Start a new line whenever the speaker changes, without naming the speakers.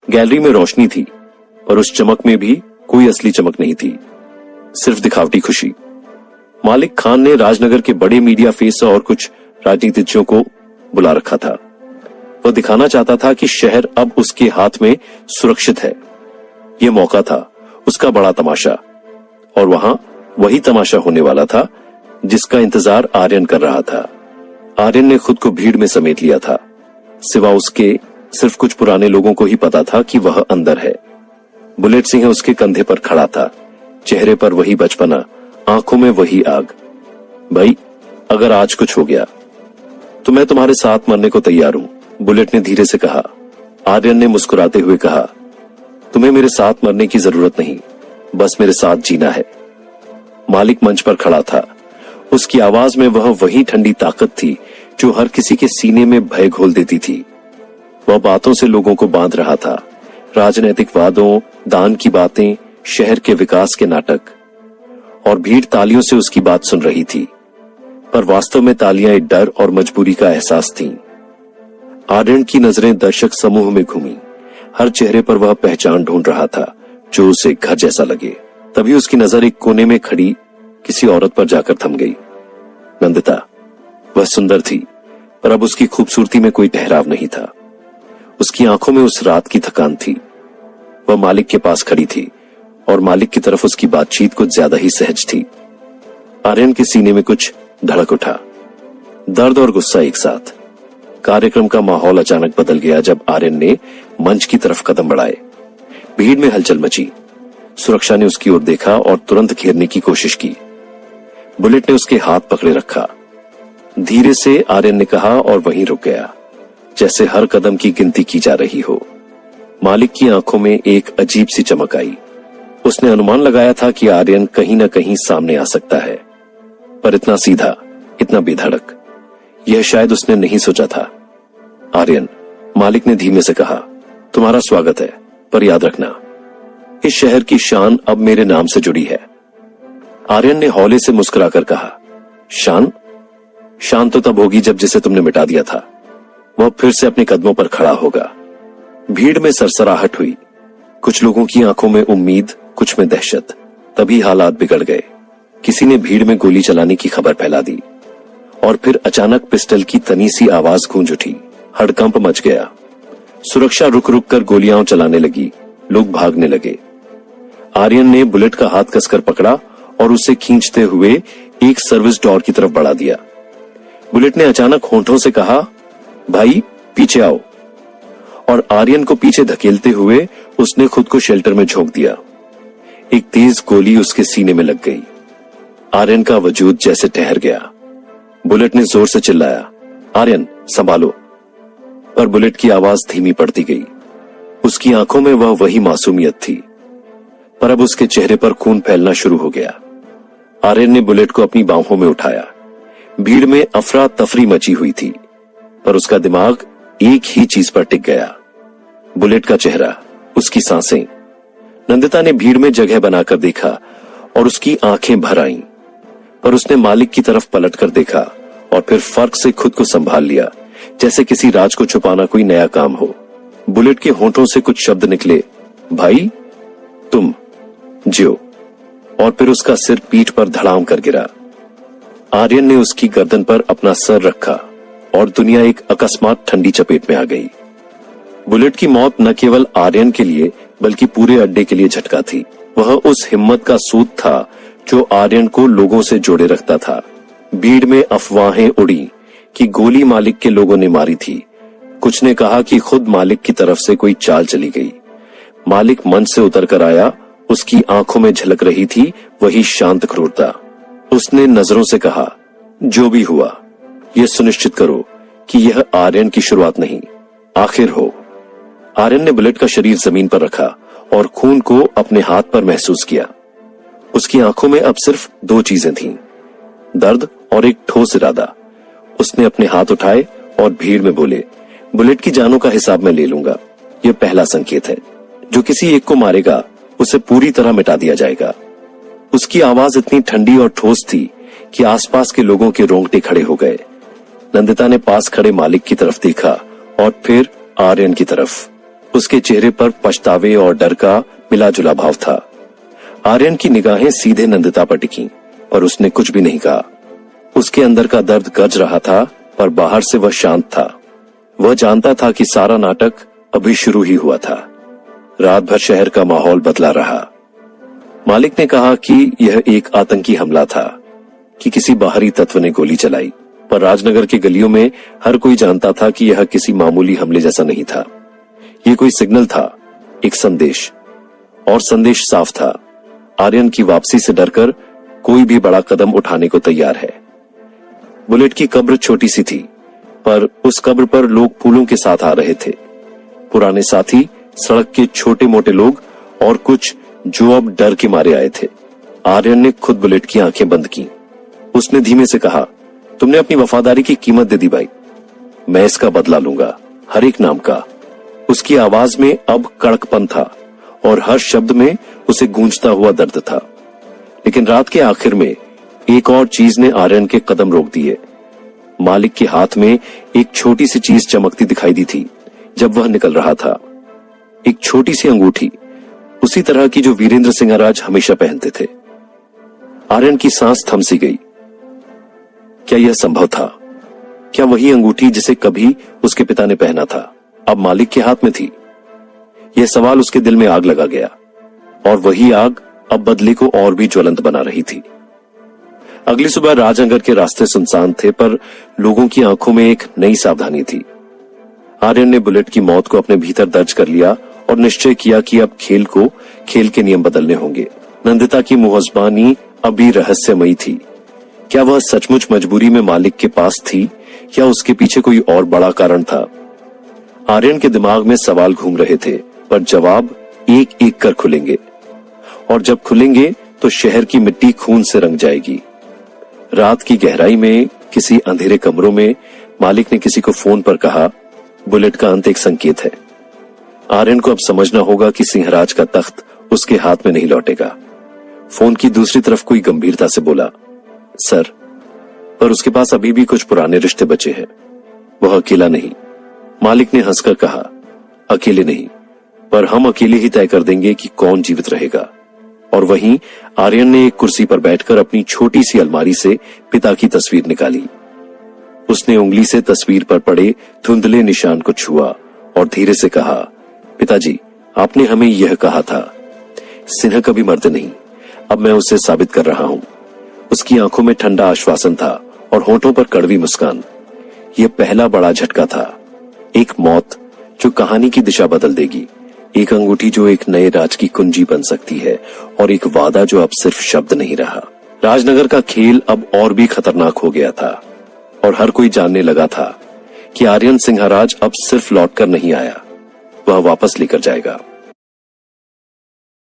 Gallery में रोशनी थी, पर उस चमक में भी कोई असली चमक नहीं थी, सिर्फ दिखावटी खुशी। मालिक खान ने राजनगर के बड़े मीडिया फेस और कुछ राजनीतिज्ञों को बुला रखा था। वह दिखाना चाहता था कि शहर अब उसके हाथ में सुरक्षित है। यह मौका था उसका बड़ा तमाशा, और वहां वही तमाशा होने वाला था जिसका इंतजार आर्यन कर रहा था। आर्यन ने खुद को भीड़ में समेट लिया था। सिवा उसके सिर्फ कुछ पुराने लोगों को ही पता था कि वह अंदर है। बुलेट सिंह उसके कंधे पर खड़ा था, चेहरे पर वही बचपना, आंखों में वही आग। भाई, अगर आज कुछ हो गया तो मैं तुम्हारे साथ मरने को तैयार हूं, बुलेट ने धीरे से कहा। आर्यन ने मुस्कुराते हुए कहा, तुम्हें मेरे साथ मरने की जरूरत नहीं, बस मेरे साथ जीना है। मालिक मंच पर खड़ा था। उसकी आवाज में वह वही ठंडी ताकत थी जो हर किसी के सीने में भय घोल देती थी। वह बातों से लोगों को बांध रहा था, राजनैतिक वादों, दान की बातें, शहर के विकास के नाटक, और भीड़ तालियों से उसकी बात सुन रही थी, पर वास्तव में तालियां एक डर और मजबूरी का एहसास थीं। आर्यन की नजरें दर्शक समूह में घूमी। हर चेहरे पर वह पहचान ढूंढ रहा था जो उसे घर जैसा लगे। तभी उसकी नजर एक कोने में खड़ी किसी औरत पर जाकर थम गई। नंदिता। वह सुंदर थी, पर अब उसकी खूबसूरती में कोई ठहराव नहीं था। उसकी आंखों में उस रात की थकान थी। वह मालिक के पास खड़ी थी और मालिक की तरफ उसकी बातचीत कुछ ज्यादा ही सहज थी। आर्यन के सीने में कुछ धड़क उठा, दर्द और गुस्सा एक साथ। कार्यक्रम का माहौल अचानक बदल गया जब आर्यन ने मंच की तरफ कदम बढ़ाए। भीड़ में हलचल मची। सुरक्षा ने उसकी ओर देखा और तुरंत घेरने की कोशिश की। बुलेट ने उसके हाथ पकड़े रखा। धीरे से आर्यन ने कहा और वहीं रुक गया, जैसे हर कदम की गिनती की जा रही हो। मालिक की आंखों में एक अजीब सी चमक आई। उसने अनुमान लगाया था कि आर्यन कहीं न कहीं सामने आ सकता है, पर इतना सीधा, इतना बेधड़क, यह शायद उसने नहीं सोचा था। आर्यन, मालिक ने धीमे से कहा, तुम्हारा स्वागत है, पर याद रखना, इस शहर की शान अब मेरे नाम से जुड़ी है। आर्यन ने हौले से मुस्कुराकर कहा, शान? शान तो तब होगी जब जिसे तुमने मिटा दिया था वह फिर से अपने कदमों पर खड़ा होगा। भीड़ में सरसराहट हुई। कुछ लोगों की आंखों में उम्मीद, कुछ में दहशत। तभी हालात बिगड़ गए। किसी ने भीड़ में गोली चलाने की खबर फैला दी, और फिर अचानक पिस्टल की तनी सी आवाज गूंज उठी। हड़कंप मच गया। सुरक्षा रुक रुक कर गोलियां चलाने लगी। लोग भागने लगे। आर्यन ने बुलेट का हाथ कसकर पकड़ा और उसे खींचते हुए एक सर्विस डोर की तरफ बढ़ा दिया। बुलेट ने अचानक होंठों से कहा, भाई पीछे आओ, और आर्यन को पीछे धकेलते हुए उसने खुद को शेल्टर में झोंक दिया। एक तेज गोली उसके सीने में लग गई। आर्यन का वजूद जैसे ठहर गया। बुलेट ने जोर से चिल्लाया, आर्यन संभालो, पर बुलेट की आवाज धीमी पड़ती गई। उसकी आंखों में वह वही मासूमियत थी, पर अब उसके चेहरे पर खून फैलना शुरू हो गया। आर्यन ने बुलेट को अपनी बाहों में उठाया। भीड़ में अफरा तफरी मची हुई थी, पर उसका दिमाग एक ही चीज पर टिक गया, बुलेट का चेहरा, उसकी सांसें। नंदिता ने भीड़ में जगह बनाकर देखा और उसकी आंखें भर आईं, पर उसने मालिक की तरफ पलटकर देखा और फिर फर्क से खुद को संभाल लिया, जैसे किसी राज को छुपाना कोई नया काम हो। बुलेट के होंठों से कुछ शब्द निकले, भाई तुम जियो, और फिर उसका सिर पीठ पर धड़ाम कर गिरा। आर्यन ने उसकी गर्दन पर अपना सर रखा और दुनिया एक अकस्मात ठंडी चपेट में आ गई। बुलेट की मौत न केवल आर्यन के लिए बल्कि पूरे अड्डे के लिए झटका थी। वह उस हिम्मत का सूत था जो आर्यन को लोगों से जोड़े रखता था। भीड़ में अफवाहें उड़ी कि गोली मालिक के लोगों ने मारी थी। कुछ ने कहा कि खुद मालिक की तरफ से कोई चाल चली गई। मालिक मंच से उतर कर आया। उसकी आंखों में झलक रही थी वही शांत क्रूरता। उसने नजरों से कहा, जो भी हुआ यह सुनिश्चित करो कि यह आर्यन की शुरुआत नहीं, आखिर हो। आर्यन ने बुलेट का शरीर जमीन पर रखा और खून को अपने हाथ पर महसूस किया। उसकी आंखों में अब सिर्फ दो चीजें थीं, दर्द और एक ठोस इरादा। उसने अपने हाथ उठाए और भीड़ में बोले, बुलेट की जानों का हिसाब मैं ले लूंगा। यह पहला संकेत है। जो किसी एक को मारेगा उसे पूरी तरह मिटा दिया जाएगा। उसकी आवाज इतनी ठंडी और ठोस थी कि आसपास के लोगों के रोंगटे खड़े हो गए। नंदिता ने पास खड़े मालिक की तरफ देखा और फिर आर्यन की तरफ। उसके चेहरे पर पछतावे और डर का मिला जुला भाव था। आर्यन की निगाहें सीधे नंदिता पर टिकीं, पर उसने कुछ भी नहीं कहा। उसके अंदर का दर्द गरज रहा था, पर बाहर से वह शांत था। वह जानता था कि सारा नाटक अभी शुरू ही हुआ था। रात भर शहर का माहौल बदला रहा। मालिक ने कहा कि यह एक आतंकी हमला था, कि किसी बाहरी तत्व ने गोली चलाई, पर राजनगर के गलियों में हर कोई जानता था कि यह किसी मामूली हमले जैसा नहीं था। यह कोई सिग्नल था, एक संदेश, और संदेश साफ था। आर्यन की वापसी से डरकर कोई भी बड़ा कदम उठाने को तैयार है। बुलेट की कब्र छोटी सी थी, पर उस कब्र पर लोग फूलों के साथ आ रहे थे। पुराने साथी, सड़क के छोटे मोटे लोग और कुछ जो अब डर के मारे आए थे। आर्यन ने खुद बुलेट की आंखें बंद की। उसने धीमे से कहा, तुमने अपनी वफादारी की कीमत दे दी भाई, मैं इसका बदला लूंगा, हर एक नाम का। उसकी आवाज में अब कड़कपन था और हर शब्द में उसे गूंजता हुआ दर्द था। लेकिन रात के आखिर में एक और चीज ने आर्यन के कदम रोक दिए। मालिक के हाथ में एक छोटी सी चीज चमकती दिखाई दी थी जब वह निकल रहा था। एक छोटी सी अंगूठी, उसी तरह की जो वीरेंद्र सिंहराज हमेशा पहनते थे। आर्यन की सांस थम सी गई। क्या यह संभव था? क्या वही अंगूठी जिसे कभी उसके पिता ने पहना था अब मालिक के हाथ में थी? यह सवाल उसके दिल में आग लगा गया, और वही आग अब बदले को और भी ज्वलंत बना रही थी। अगली सुबह राजनगर के रास्ते सुनसान थे, पर लोगों की आंखों में एक नई सावधानी थी। आर्यन ने बुलेट की मौत को अपने भीतर दर्ज कर लिया और निश्चय किया कि अब खेल के नियम बदलने होंगे। नंदिता की मुहज़बानी अभी रहस्यमयी थी। क्या वह सचमुच मजबूरी में मालिक के पास थी, या उसके पीछे कोई और बड़ा कारण था? आर्यन के दिमाग में सवाल घूम रहे थे, पर जवाब एक एक कर खुलेंगे, और जब खुलेंगे तो शहर की मिट्टी खून से रंग जाएगी। रात की गहराई में किसी अंधेरे कमरों में मालिक ने किसी को फोन पर कहा, बुलेट का अंत एक संकेत है। आर्यन को अब समझना होगा कि सिंहराज का तख्त उसके हाथ में नहीं लौटेगा। फोन की दूसरी तरफ कोई गंभीरता से बोला, सर, पर उसके पास अभी भी कुछ पुराने रिश्ते बचे हैं, वह अकेला नहीं। मालिक ने हंसकर कहा, अकेले नहीं, पर हम अकेले ही तय कर देंगे कि कौन जीवित रहेगा। और वहीं आर्यन ने एक कुर्सी पर बैठकर अपनी छोटी सी अलमारी से पिता की तस्वीर निकाली। उसने उंगली से तस्वीर पर पड़े धुंधले निशान को छुआ और धीरे से कहा, पिताजी, आपने हमें यह कहा था, सिन्हा कभी मरते नहीं, अब मैं उसे साबित कर रहा हूं। उसकी आंखों में ठंडा आश्वासन था और होठों पर कड़वी मुस्कान। यह पहला बड़ा झटका था, एक मौत जो कहानी की दिशा बदल देगी, एक अंगूठी जो एक नए राज की कुंजी बन सकती है, और एक वादा जो अब सिर्फ शब्द नहीं रहा। राजनगर का खेल अब और भी खतरनाक हो गया था, और हर कोई जानने लगा था कि आर्यन सिंहराज अब सिर्फ लौटकर नहीं आया, वह वापस लेकर जाएगा।